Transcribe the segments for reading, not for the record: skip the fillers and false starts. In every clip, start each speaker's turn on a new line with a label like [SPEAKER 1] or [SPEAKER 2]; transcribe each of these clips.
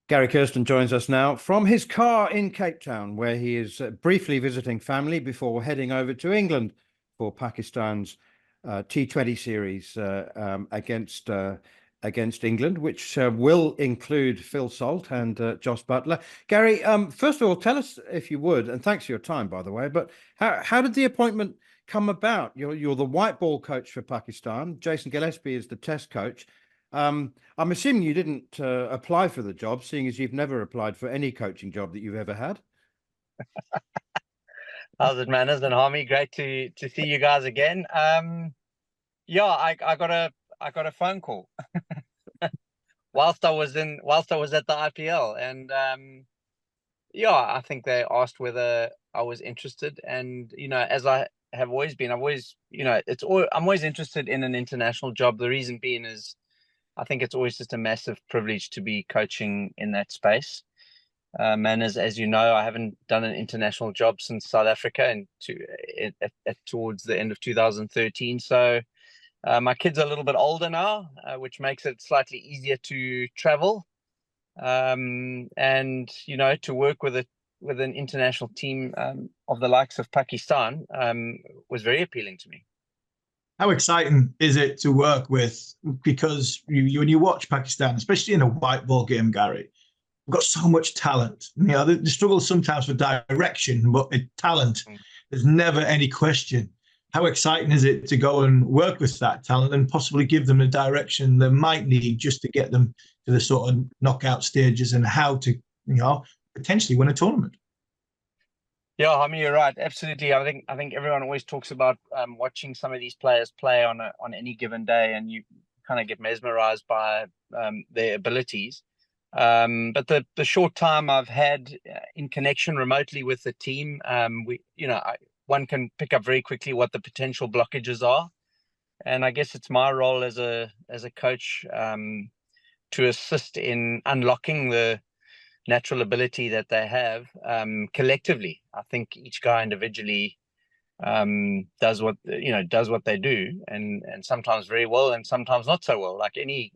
[SPEAKER 1] Gary Kirsten joins us now from his car in Cape Town, where he is briefly visiting family before heading over to England for Pakistan's T20 series against England, which will include Phil Salt and Jos Buttler. Gary, first of all, tell us, if you would, and thanks for your time, by the way, but how did the appointment come about? You're the white ball coach for Pakistan. Jason Gillespie is the test coach. I'm assuming you didn't apply for the job, seeing as you've never applied for any coaching job that you've ever had.
[SPEAKER 2] How's it, Manners and Harmy? Great to see you guys again. Yeah, I got a phone call whilst I was at the IPL, and yeah, I think they asked whether I was interested, and as I have always been, I'm always interested in an international job. The reason being is I think it's always just a massive privilege to be coaching in that space. And as you know, I haven't done an international job since South Africa and towards the end of 2013. So my kids are a little bit older now, which makes it slightly easier to travel. And to work with an international team of the likes of Pakistan was very appealing to me.
[SPEAKER 3] How exciting is it to work with? Because when you watch Pakistan, especially in a white ball game, Gary, we've got so much talent. They struggle sometimes for direction, but talent, there's never any question. How exciting is it to go and work with that talent and possibly give them a direction they might need just to get them to the sort of knockout stages and how to, potentially win a tournament?
[SPEAKER 2] Yeah, I mean, you're right. Absolutely. I think everyone always talks about watching some of these players play on any given day, and you kind of get mesmerized by their abilities. But the short time I've had in connection remotely with the team, one can pick up very quickly what the potential blockages are, and I guess it's my role as a coach to assist in unlocking the natural ability that they have collectively. I think each guy individually does what they do, and sometimes very well and sometimes not so well, like any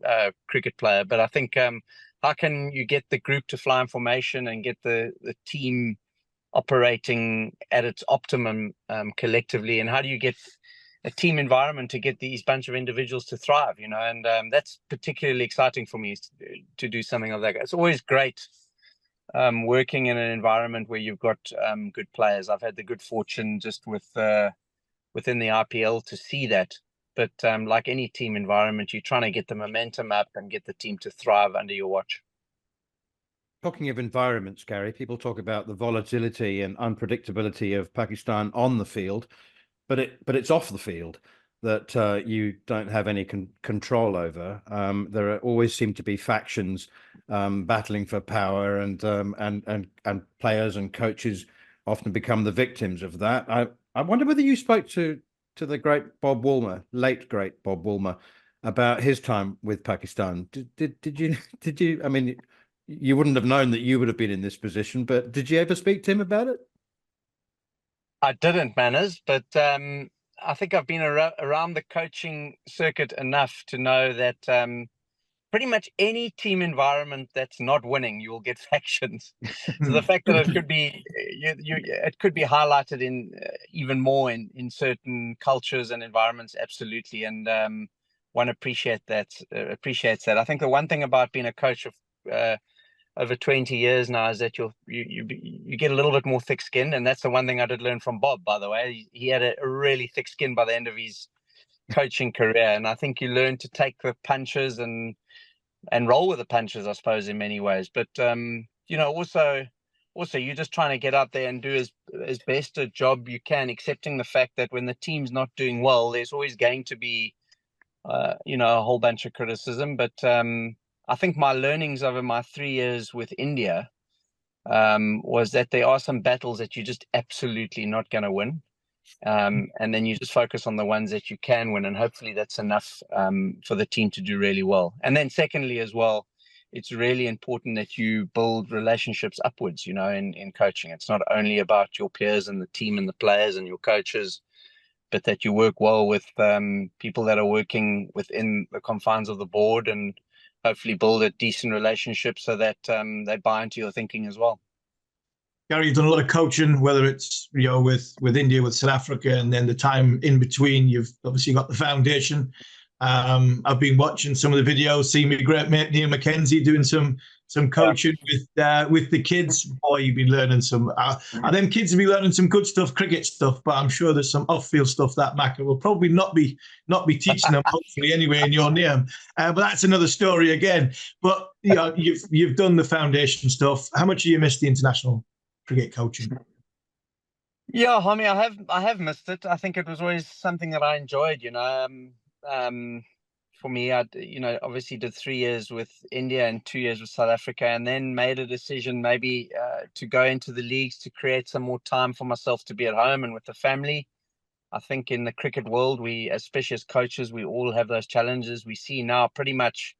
[SPEAKER 2] cricket player. But I think how can you get the group to fly in formation and get the team operating at its optimum collectively, and how do you get a team environment to get these bunch of individuals to thrive, and that's particularly exciting for me to do something of that. It's always great working in an environment where you've got good players. I've had the good fortune just within the IPL to see that. But like any team environment, you're trying to get the momentum up and get the team to thrive under your watch.
[SPEAKER 1] Talking of environments, Gary, people talk about the volatility and unpredictability of Pakistan on the field, but it's off the field that you don't have any control over. There always seem to be factions battling for power, and players and coaches often become the victims of that. I wonder whether you spoke to the great Bob Woolmer, late great Bob Woolmer, about his time with Pakistan. Did you? I mean, you wouldn't have known that you would have been in this position, but did you ever speak to him about it?
[SPEAKER 2] I didn't, Manners, but I think I've been around the coaching circuit enough to know that pretty much any team environment that's not winning, you will get factions. So the fact that it could be it could be highlighted in even more in certain cultures and environments, absolutely. And one appreciates that. I think the one thing about being a coach of over 20 years now is that you get a little bit more thick-skinned, and that's the one thing I did learn from Bob, by the way. He had a really thick skin by the end of his coaching career, and I think you learn to take the punches and roll with the punches, I suppose, in many ways. But also you're just trying to get out there and do as best a job you can, accepting the fact that when the team's not doing well, there's always going to be a whole bunch of criticism. But I think my learnings over my 3 years with India was that there are some battles that you're just absolutely not going to win. And then you just focus on the ones that you can win, and hopefully that's enough for the team to do really well. And then secondly as well, it's really important that you build relationships upwards, in coaching. It's not only about your peers and the team and the players and your coaches, but that you work well with people that are working within the confines of the board, and hopefully build a decent relationship so that they buy into your thinking as well.
[SPEAKER 3] Gary, you've done a lot of coaching, whether it's with India, with South Africa, and then the time in between. You've obviously got the foundation. I've been watching some of the videos, seeing my great mate Neil McKenzie doing some coaching with the kids. Boy, you've been learning some. And them kids have been learning some good stuff, cricket stuff. But I'm sure there's some off-field stuff that Macca will probably not be teaching them, hopefully anyway, in your name. But that's another story again. But you've done the foundation stuff. How much have you missed the international cricket coaching?
[SPEAKER 2] Yeah, Homie, I have missed it. I think it was always something that I enjoyed. For me, I obviously did 3 years with India and 2 years with South Africa, and then made a decision maybe to go into the leagues to create some more time for myself to be at home and with the family. I think in the cricket world, we, especially as coaches, we all have those challenges. We see now pretty much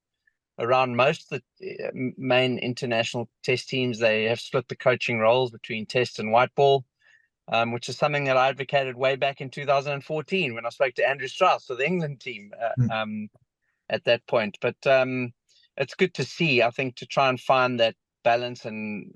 [SPEAKER 2] around most of the main international test teams, they have split the coaching roles between test and white ball, which is something that I advocated way back in 2014 when I spoke to Andrew Strauss of the England team at that point. But it's good to see, I think, to try and find that balance. And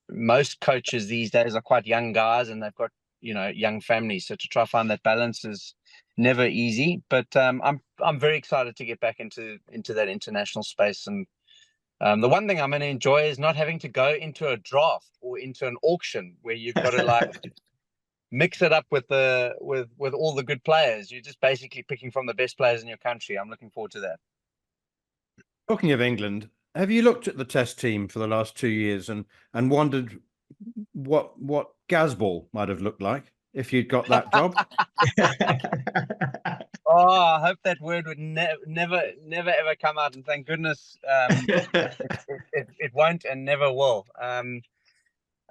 [SPEAKER 2] most coaches these days are quite young guys and they've got, young families. So to try to find that balance is never easy. But I'm very excited to get back into that international space. And the one thing I'm going to enjoy is not having to go into a draft or into an auction where you've got to mix it up with all the good players. You're just basically picking from the best players in your country. I'm looking forward to that.
[SPEAKER 1] Talking of England, have you looked at the Test team for the last 2 years and wondered what Gazball might have looked like if you'd got that job?
[SPEAKER 2] Oh, I hope that word would never ever come out, and thank goodness it won't and never will.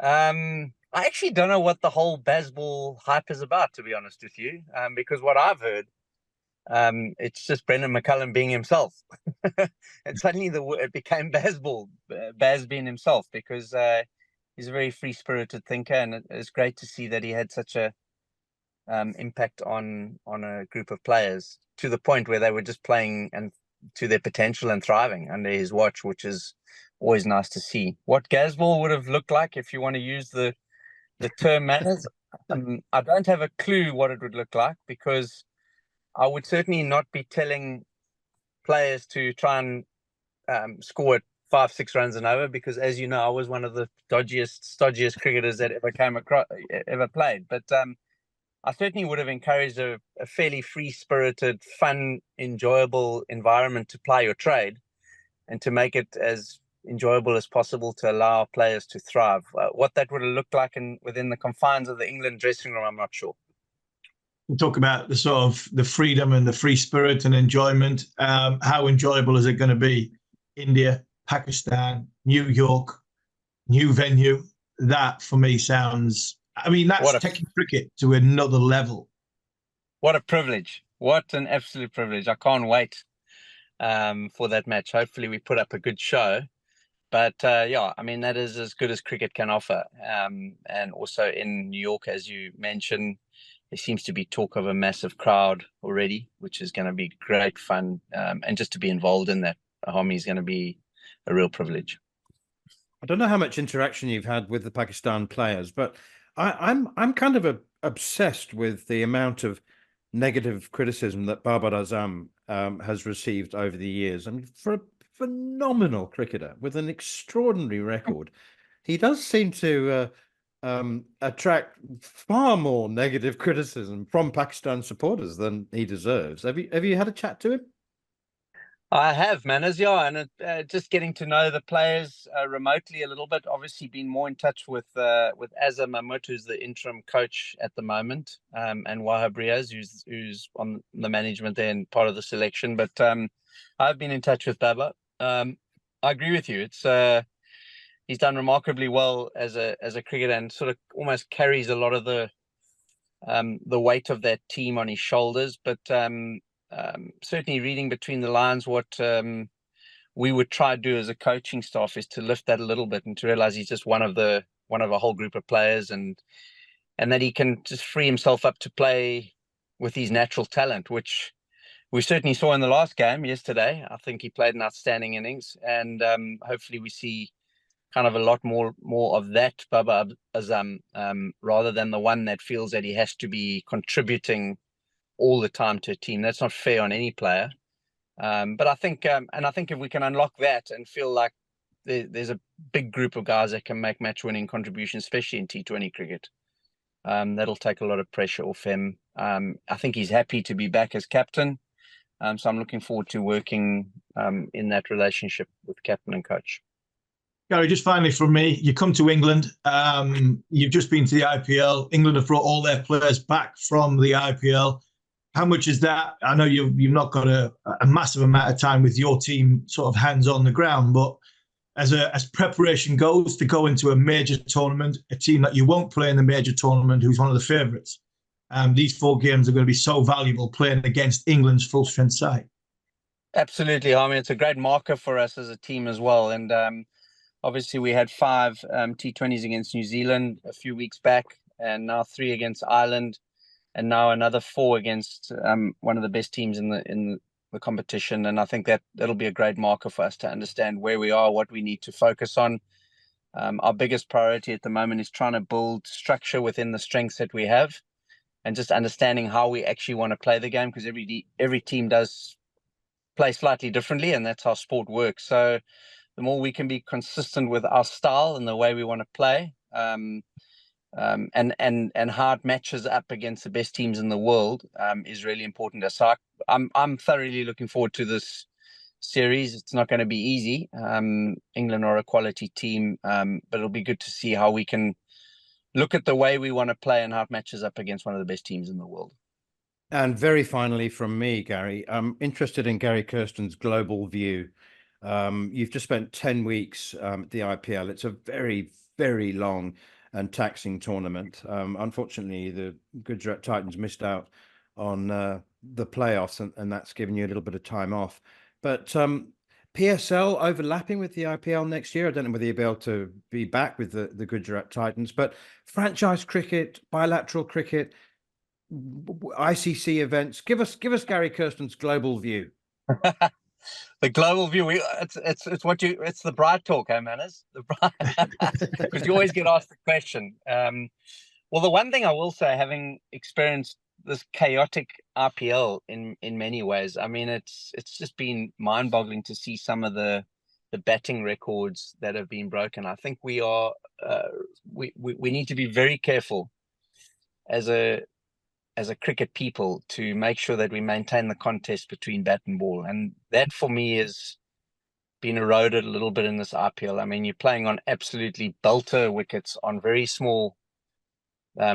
[SPEAKER 2] I actually don't know what the whole Bazball hype is about, to be honest with you, because what I've heard, it's just Brendan McCullum being himself. And suddenly it became Bazball, Baz being himself, because he's a very free-spirited thinker, and it's great to see that he had such a impact on a group of players to the point where they were just playing and to their potential and thriving under his watch, which is always nice to see. What Gazball would have looked like, if you want to use the term manners, I don't have a clue what it would look like, because I would certainly not be telling players to try and score at 5-6 runs and over, because, as you know, I was one of the stodgiest cricketers that ever played. But I certainly would have encouraged a fairly free-spirited, fun, enjoyable environment to play your trade, and to make it as enjoyable as possible to allow players to thrive. What that would have looked like within the confines of the England dressing room, I'm not sure.
[SPEAKER 3] We talk about the sort of the freedom and the free spirit and enjoyment. How enjoyable is it going to be? India, Pakistan, New York, new venue. That for me sounds, that's taking cricket to another level. What
[SPEAKER 2] a privilege. What an absolute privilege. I can't wait for that match. Hopefully we put up a good show. But that is as good as cricket can offer. And also in New York, as you mentioned, there seems to be talk of a massive crowd already, which is going to be great fun. And just to be involved in that, Homie, is going to be a real privilege.
[SPEAKER 1] I don't know how much interaction you've had with the Pakistan players, but I'm kind of obsessed with the amount of negative criticism that Babar Azam has received over the years. And for a phenomenal cricketer with an extraordinary record, he does seem to attract far more negative criticism from Pakistan supporters than he deserves. Have you had a chat to him?
[SPEAKER 2] I have, Manners, and just getting to know the players remotely a little bit. Obviously, been more in touch with Azam Mahmood, who's the interim coach at the moment, and Wahab Riaz, who's on the management there and part of the selection. But I've been in touch with Baba. I agree with you. It's he's done remarkably well as a cricketer, and sort of almost carries a lot of the weight of that team on his shoulders. But certainly reading between the lines, what we would try to do as a coaching staff is to lift that a little bit and to realize he's just one of a whole group of players, and that he can just free himself up to play with his natural talent, which we certainly saw in the last game yesterday. I think he played an outstanding innings, and hopefully we see kind of a lot more of that Baba Azam, rather than the one that feels that he has to be contributing all the time to a team. That's not fair on any player. But I think, and I think if we can unlock that and feel like there's a big group of guys that can make match-winning contributions, especially in T20 cricket, that'll take a lot of pressure off him. I think he's happy to be back as captain. So I'm looking forward to working in that relationship with captain and coach.
[SPEAKER 3] Gary, just finally from me, you come to England. You've just been to the IPL. England have brought all their players back from the IPL. How much is that? I know you've not got a massive amount of time with your team sort of hands on the ground, but as preparation goes to go into a major tournament, a team that you won't play in the major tournament, who's one of the favourites, these 4 games are going to be so valuable playing against England's full strength side.
[SPEAKER 2] Absolutely. I mean, it's a great marker for us as a team as well. And obviously we had 5 T20s against New Zealand a few weeks back, and now 3 against Ireland, and now another 4 against one of the best teams in the competition. And I think that'll be a great marker for us to understand where we are, what we need to focus on. Our biggest priority at the moment is trying to build structure within the strengths that we have, and just understanding how we actually want to play the game, because every team does play slightly differently, and that's how sport works. So the more we can be consistent with our style and the way we want to play, and how it matches up against the best teams in the world, is really important. So I'm thoroughly looking forward to this series. It's not going to be easy. England are a quality team, but it'll be good to see how we can look at the way we want to play and how it matches up against one of the best teams in the world.
[SPEAKER 1] And very finally from me, Gary, I'm interested in Gary Kirsten's global view. You've just spent 10 weeks at the IPL. It's a very, very long and taxing tournament. Unfortunately, the Gujarat Titans missed out on the playoffs, and that's given you a little bit of time off. But PSL overlapping with the IPL next year. I don't know whether you'll be able to be back with the Gujarat Titans, but franchise cricket, bilateral cricket, ICC events. Give us Gary Kirsten's global view.
[SPEAKER 2] The global view. It's the Bright talk, hey Manners? Because you always get asked the question. Well, the one thing I will say, having experienced this chaotic IPL in many ways, I mean, it's just been mind-boggling to see some of the batting records that have been broken. I think we need to be very careful as a cricket people to make sure that we maintain the contest between bat and ball. And that for me has been eroded a little bit in this IPL. I mean, you're playing on absolutely belter wickets on very small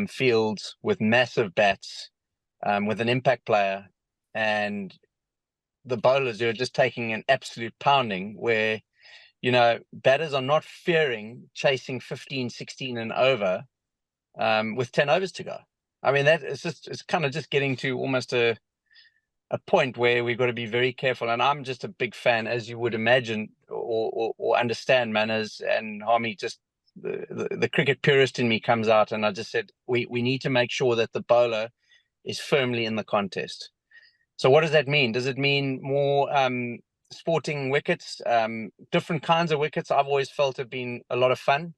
[SPEAKER 2] fields with massive bats, with an impact player, and the bowlers who are just taking an absolute pounding where, batters are not fearing chasing 15, 16 and over with 10 overs to go. I mean, it's kind of just getting to almost a point where we've got to be very careful. And I'm just a big fan, as you would imagine or understand, Manners and Harmy. Just the cricket purist in me comes out, and I just said we need to make sure that the bowler is firmly in the contest. So what does that mean? Does it mean more sporting wickets, different kinds of wickets? I've always felt have been a lot of fun.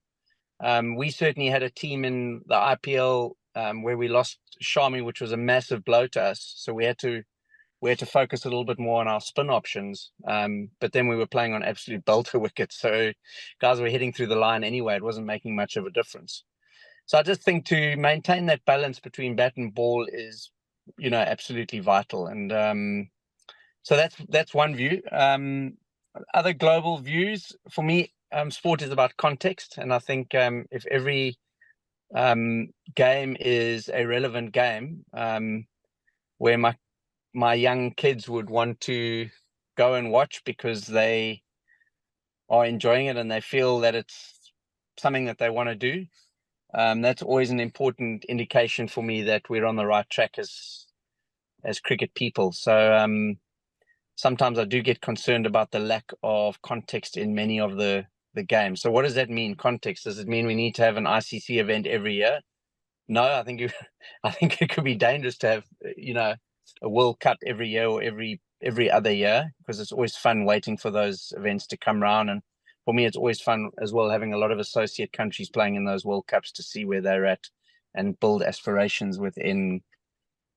[SPEAKER 2] We certainly had a team in the IPL where we lost Shami, which was a massive blow to us. So we had to focus a little bit more on our spin options. But then we were playing on absolute belter wickets. So guys were hitting through the line anyway. It wasn't making much of a difference. So I just think to maintain that balance between bat and ball is, absolutely vital. And so that's one view. Other global views for me, sport is about context. And I think if every game is a relevant game, where my young kids would want to go and watch because they are enjoying it and they feel that it's something that they want to do, that's always an important indication for me that we're on the right track as cricket people. So sometimes I do get concerned about the lack of context in many of the games. So what does that mean, context? Does it mean we need to have an ICC event every year? No, I think it could be dangerous to have, a World Cup every year or every other year, because it's always fun waiting for those events to come around. And for me, it's always fun as well, having a lot of associate countries playing in those World Cups to see where they're at and build aspirations within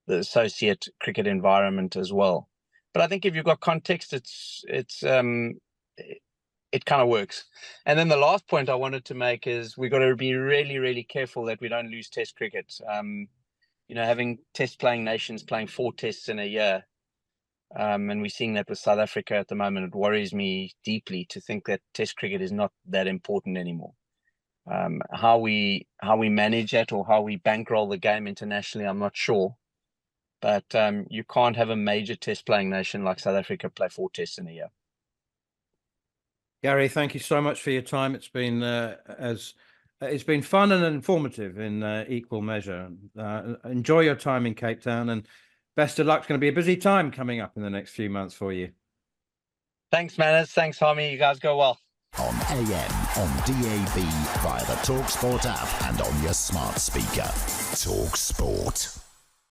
[SPEAKER 2] the associate cricket environment as well. But I think if you've got context, it kind of works. And then the last point I wanted to make is we've got to be really, really careful that we don't lose Test cricket. Having Test playing nations playing 4 tests in a year, and we're seeing that with South Africa at the moment. It worries me deeply to think that Test cricket is not that important anymore. How we manage it or how we bankroll the game internationally, I'm not sure. But you can't have a major Test playing nation like South Africa play 4 tests in a year.
[SPEAKER 1] Gary, thank you so much for your time. It's been it's been fun and informative in equal measure. Enjoy your time in Cape Town, and best of luck. It's going to be a busy time coming up in the next few months for you.
[SPEAKER 2] Thanks, Manners. Thanks, Harmy. You guys go well.
[SPEAKER 4] On AM, on DAB, via the TalkSport app and on your smart speaker. TalkSport.